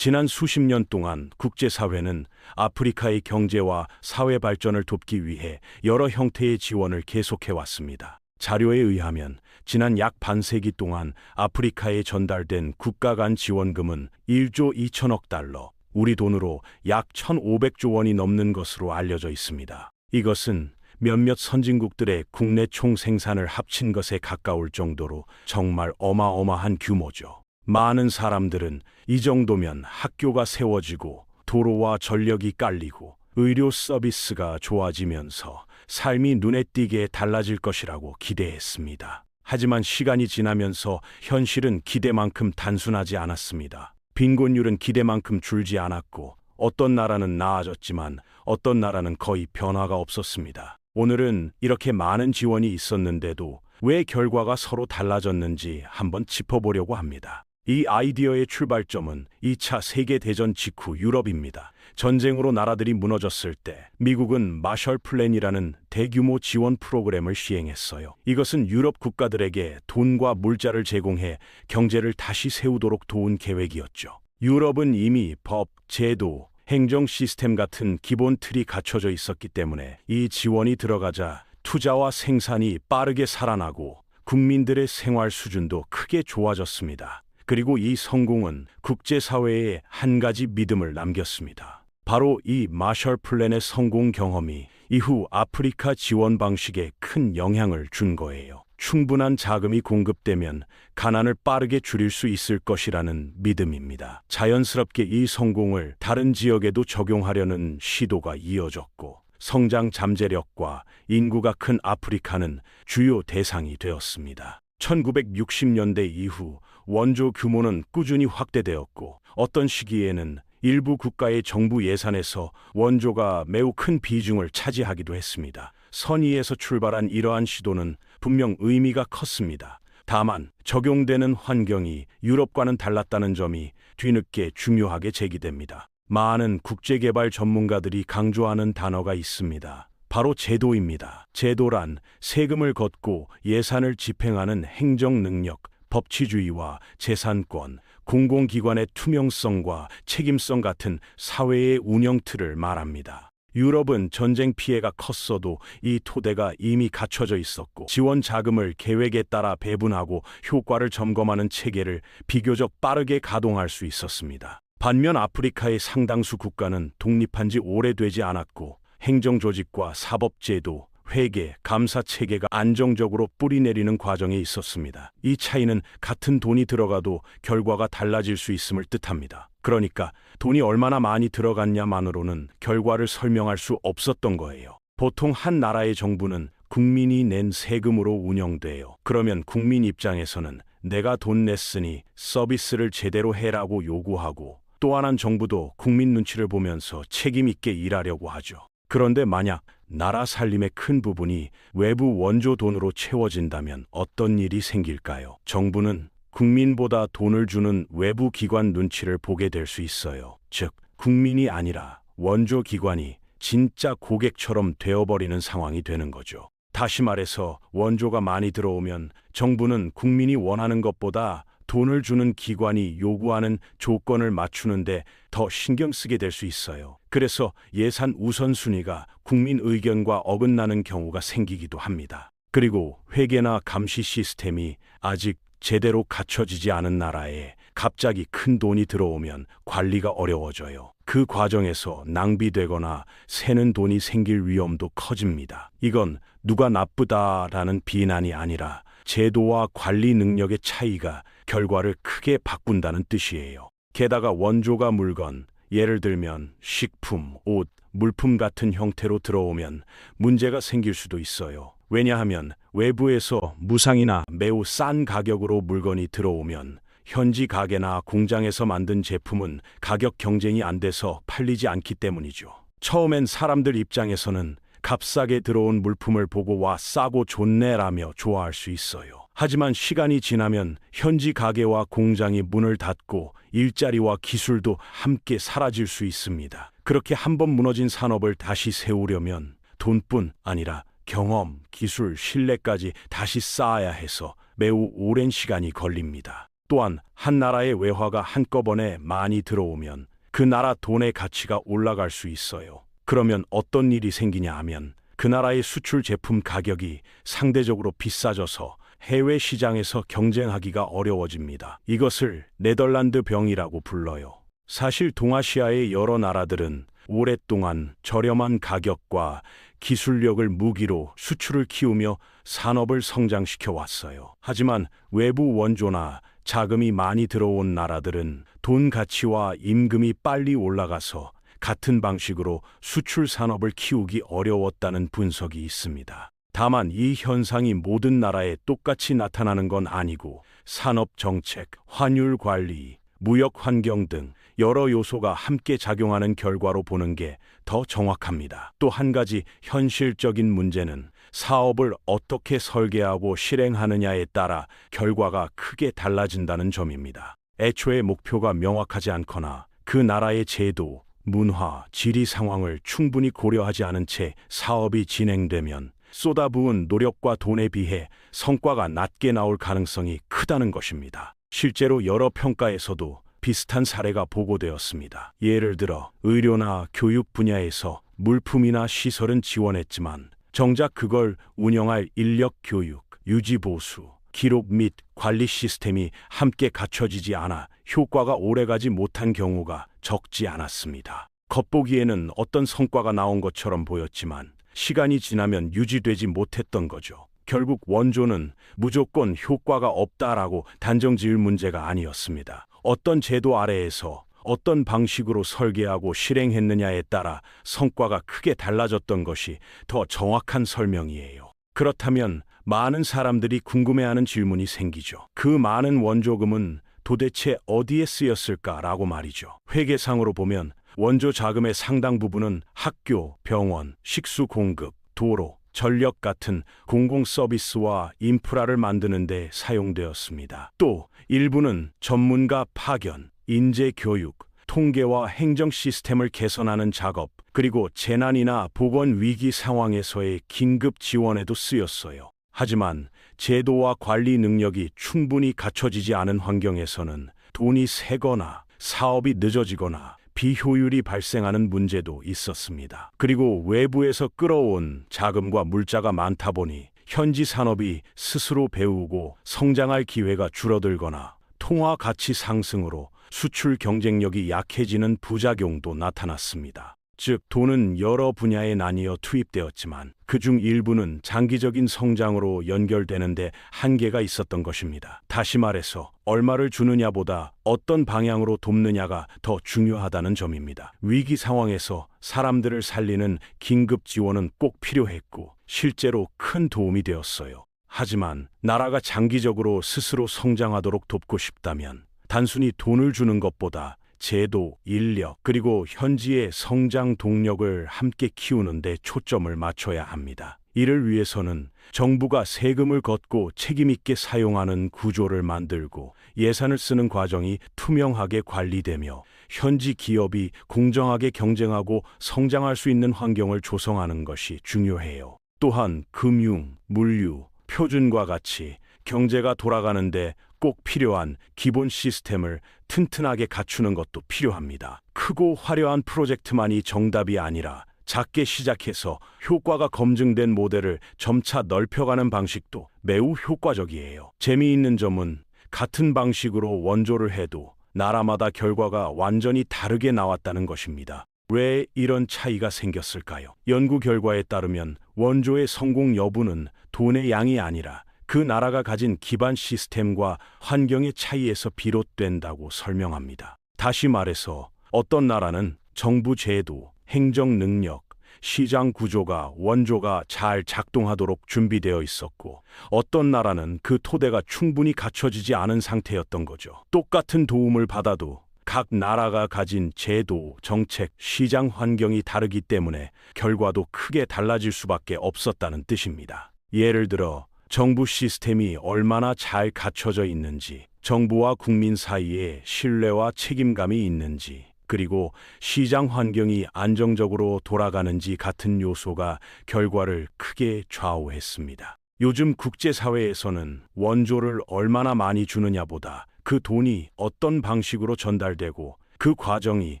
지난 수십 년 동안 국제사회는 아프리카의 경제와 사회 발전을 돕기 위해 여러 형태의 지원을 계속해왔습니다. 자료에 의하면 지난 약 반세기 동안 아프리카에 전달된 국가 간 지원금은 1조 2천억 달러, 우리 돈으로 약 1,500조 원이 넘는 것으로 알려져 있습니다. 이것은 몇몇 선진국들의 국내 총생산을 합친 것에 가까울 정도로 정말 어마어마한 규모죠. 많은 사람들은 이 정도면 학교가 세워지고 도로와 전력이 깔리고 의료 서비스가 좋아지면서 삶이 눈에 띄게 달라질 것이라고 기대했습니다. 하지만 시간이 지나면서 현실은 기대만큼 단순하지 않았습니다. 빈곤율은 기대만큼 줄지 않았고 어떤 나라는 나아졌지만 어떤 나라는 거의 변화가 없었습니다. 오늘은 이렇게 많은 지원이 있었는데도 왜 결과가 서로 달라졌는지 한번 짚어보려고 합니다. 이 아이디어의 출발점은 2차 세계대전 직후 유럽입니다. 전쟁으로 나라들이 무너졌을 때 미국은 마셜 플랜이라는 대규모 지원 프로그램을 시행했어요. 이것은 유럽 국가들에게 돈과 물자를 제공해 경제를 다시 세우도록 도운 계획이었죠. 유럽은 이미 법, 제도, 행정 시스템 같은 기본 틀이 갖춰져 있었기 때문에 이 지원이 들어가자 투자와 생산이 빠르게 살아나고 국민들의 생활 수준도 크게 좋아졌습니다. 그리고 이 성공은 국제사회에 한 가지 믿음을 남겼습니다. 바로 이 마셜 플랜의 성공 경험이 이후 아프리카 지원 방식에 큰 영향을 준 거예요. 충분한 자금이 공급되면 가난을 빠르게 줄일 수 있을 것이라는 믿음입니다. 자연스럽게 이 성공을 다른 지역에도 적용하려는 시도가 이어졌고 성장 잠재력과 인구가 큰 아프리카는 주요 대상이 되었습니다. 1960년대 이후 원조 규모는 꾸준히 확대되었고 어떤 시기에는 일부 국가의 정부 예산에서 원조가 매우 큰 비중을 차지하기도 했습니다. 선의에서 출발한 이러한 시도는 분명 의미가 컸습니다. 다만 적용되는 환경이 유럽과는 달랐다는 점이 뒤늦게 중요하게 제기됩니다. 많은 국제개발 전문가들이 강조하는 단어가 있습니다. 바로 제도입니다. 제도란 세금을 걷고 예산을 집행하는 행정 능력, 법치주의와 재산권, 공공기관의 투명성과 책임성 같은 사회의 운영 틀을 말합니다. 유럽은 전쟁 피해가 컸어도 이 토대가 이미 갖춰져 있었고 지원 자금을 계획에 따라 배분하고 효과를 점검하는 체계를 비교적 빠르게 가동할 수 있었습니다. 반면 아프리카의 상당수 국가는 독립한 지 오래되지 않았고 행정조직과 사법제도, 회계, 감사 체계가 안정적으로 뿌리내리는 과정에 있었습니다. 이 차이는 같은 돈이 들어가도 결과가 달라질 수 있음을 뜻합니다. 그러니까 돈이 얼마나 많이 들어갔냐만으로는 결과를 설명할 수 없었던 거예요. 보통 한 나라의 정부는 국민이 낸 세금으로 운영돼요. 그러면 국민 입장에서는 내가 돈 냈으니 서비스를 제대로 해라고 요구하고 또 하나는 정부도 국민 눈치를 보면서 책임 있게 일하려고 하죠. 그런데 만약 나라 살림의 큰 부분이 외부 원조 돈으로 채워진다면 어떤 일이 생길까요? 정부는 국민보다 돈을 주는 외부 기관 눈치를 보게 될 수 있어요. 즉, 국민이 아니라 원조 기관이 진짜 고객처럼 되어버리는 상황이 되는 거죠. 다시 말해서 원조가 많이 들어오면 정부는 국민이 원하는 것보다 돈을 주는 기관이 요구하는 조건을 맞추는데 더 신경 쓰게 될 수 있어요. 그래서 예산 우선순위가 국민 의견과 어긋나는 경우가 생기기도 합니다. 그리고 회계나 감시 시스템이 아직 제대로 갖춰지지 않은 나라에 갑자기 큰 돈이 들어오면 관리가 어려워져요. 그 과정에서 낭비되거나 새는 돈이 생길 위험도 커집니다. 이건 누가 나쁘다라는 비난이 아니라 제도와 관리 능력의 차이가 결과를 크게 바꾼다는 뜻이에요. 게다가 원조가 물건, 예를 들면 식품, 옷, 물품 같은 형태로 들어오면 문제가 생길 수도 있어요. 왜냐하면 외부에서 무상이나 매우 싼 가격으로 물건이 들어오면 현지 가게나 공장에서 만든 제품은 가격 경쟁이 안 돼서 팔리지 않기 때문이죠. 처음엔 사람들 입장에서는 값싸게 들어온 물품을 보고 와 싸고 좋네라며 좋아할 수 있어요. 하지만 시간이 지나면 현지 가게와 공장이 문을 닫고 일자리와 기술도 함께 사라질 수 있습니다. 그렇게 한번 무너진 산업을 다시 세우려면 돈뿐 아니라 경험, 기술, 신뢰까지 다시 쌓아야 해서 매우 오랜 시간이 걸립니다. 또한 한 나라의 외화가 한꺼번에 많이 들어오면 그 나라 돈의 가치가 올라갈 수 있어요. 그러면 어떤 일이 생기냐 하면 그 나라의 수출 제품 가격이 상대적으로 비싸져서 해외 시장에서 경쟁하기가 어려워집니다. 이것을 네덜란드 병이라고 불러요. 사실 동아시아의 여러 나라들은 오랫동안 저렴한 가격과 기술력을 무기로 수출을 키우며 산업을 성장시켜 왔어요. 하지만 외부 원조나 자금이 많이 들어온 나라들은 돈 가치와 임금이 빨리 올라가서 같은 방식으로 수출 산업을 키우기 어려웠다는 분석이 있습니다. 다만 이 현상이 모든 나라에 똑같이 나타나는 건 아니고 산업 정책, 환율 관리, 무역 환경 등 여러 요소가 함께 작용하는 결과로 보는 게 더 정확합니다. 또 한 가지 현실적인 문제는 사업을 어떻게 설계하고 실행하느냐에 따라 결과가 크게 달라진다는 점입니다. 애초에 목표가 명확하지 않거나 그 나라의 제도, 문화, 지리 상황을 충분히 고려하지 않은 채 사업이 진행되면 쏟아부은 노력과 돈에 비해 성과가 낮게 나올 가능성이 크다는 것입니다. 실제로 여러 평가에서도 비슷한 사례가 보고되었습니다. 예를 들어 의료나 교육 분야에서 물품이나 시설은 지원했지만 정작 그걸 운영할 인력 교육, 유지 보수, 기록 및 관리 시스템이 함께 갖춰지지 않아 효과가 오래가지 못한 경우가 적지 않았습니다. 겉보기에는 어떤 성과가 나온 것처럼 보였지만 시간이 지나면 유지되지 못했던 거죠. 결국 원조는 무조건 효과가 없다라고 단정지을 문제가 아니었습니다. 어떤 제도 아래에서 어떤 방식으로 설계하고 실행했느냐에 따라 성과가 크게 달라졌던 것이 더 정확한 설명이에요. 그렇다면 많은 사람들이 궁금해하는 질문이 생기죠. 그 많은 원조금은 도대체 어디에 쓰였을까라고 말이죠. 회계상으로 보면 원조 자금의 상당 부분은 학교, 병원, 식수 공급, 도로, 전력 같은 공공 서비스와 인프라를 만드는 데 사용되었습니다. 또 일부는 전문가 파견, 인재 교육, 통계와 행정 시스템을 개선하는 작업, 그리고 재난이나 보건 위기 상황에서의 긴급 지원에도 쓰였어요. 하지만 제도와 관리 능력이 충분히 갖춰지지 않은 환경에서는 돈이 새거나 사업이 늦어지거나 비효율이 발생하는 문제도 있었습니다. 그리고 외부에서 끌어온 자금과 물자가 많다 보니 현지 산업이 스스로 배우고 성장할 기회가 줄어들거나 통화 가치 상승으로 수출 경쟁력이 약해지는 부작용도 나타났습니다. 즉, 돈은 여러 분야에 나뉘어 투입되었지만 그중 일부는 장기적인 성장으로 연결되는데 한계가 있었던 것입니다. 다시 말해서 얼마를 주느냐보다 어떤 방향으로 돕느냐가 더 중요하다는 점입니다. 위기 상황에서 사람들을 살리는 긴급 지원은 꼭 필요했고 실제로 큰 도움이 되었어요. 하지만 나라가 장기적으로 스스로 성장하도록 돕고 싶다면 단순히 돈을 주는 것보다 제도, 인력, 그리고 현지의 성장 동력을 함께 키우는 데 초점을 맞춰야 합니다. 이를 위해서는 정부가 세금을 걷고 책임있게 사용하는 구조를 만들고 예산을 쓰는 과정이 투명하게 관리되며 현지 기업이 공정하게 경쟁하고 성장할 수 있는 환경을 조성하는 것이 중요해요. 또한 금융, 물류, 표준과 같이 경제가 돌아가는데 꼭 필요한 기본 시스템을 튼튼하게 갖추는 것도 필요합니다. 크고 화려한 프로젝트만이 정답이 아니라 작게 시작해서 효과가 검증된 모델을 점차 넓혀가는 방식도 매우 효과적이에요. 재미있는 점은 같은 방식으로 원조를 해도 나라마다 결과가 완전히 다르게 나왔다는 것입니다. 왜 이런 차이가 생겼을까요? 연구 결과에 따르면 원조의 성공 여부는 돈의 양이 아니라 그 나라가 가진 기반 시스템과 환경의 차이에서 비롯된다고 설명합니다. 다시 말해서 어떤 나라는 정부 제도, 행정 능력, 시장 구조가 원조가 잘 작동하도록 준비되어 있었고 어떤 나라는 그 토대가 충분히 갖춰지지 않은 상태였던 거죠. 똑같은 도움을 받아도 각 나라가 가진 제도, 정책, 시장 환경이 다르기 때문에 결과도 크게 달라질 수밖에 없었다는 뜻입니다. 예를 들어 정부 시스템이 얼마나 잘 갖춰져 있는지, 정부와 국민 사이에 신뢰와 책임감이 있는지, 그리고 시장 환경이 안정적으로 돌아가는지 같은 요소가 결과를 크게 좌우했습니다. 요즘 국제사회에서는 원조를 얼마나 많이 주느냐보다 그 돈이 어떤 방식으로 전달되고 그 과정이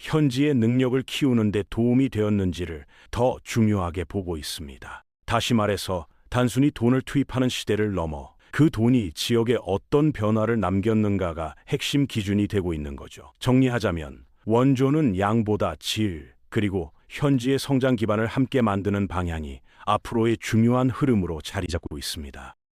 현지의 능력을 키우는 데 도움이 되었는지를 더 중요하게 보고 있습니다. 다시 말해서 단순히 돈을 투입하는 시대를 넘어 그 돈이 지역에 어떤 변화를 남겼는가가 핵심 기준이 되고 있는 거죠. 정리하자면 원조는 양보다 질, 그리고 현지의 성장 기반을 함께 만드는 방향이 앞으로의 중요한 흐름으로 자리 잡고 있습니다.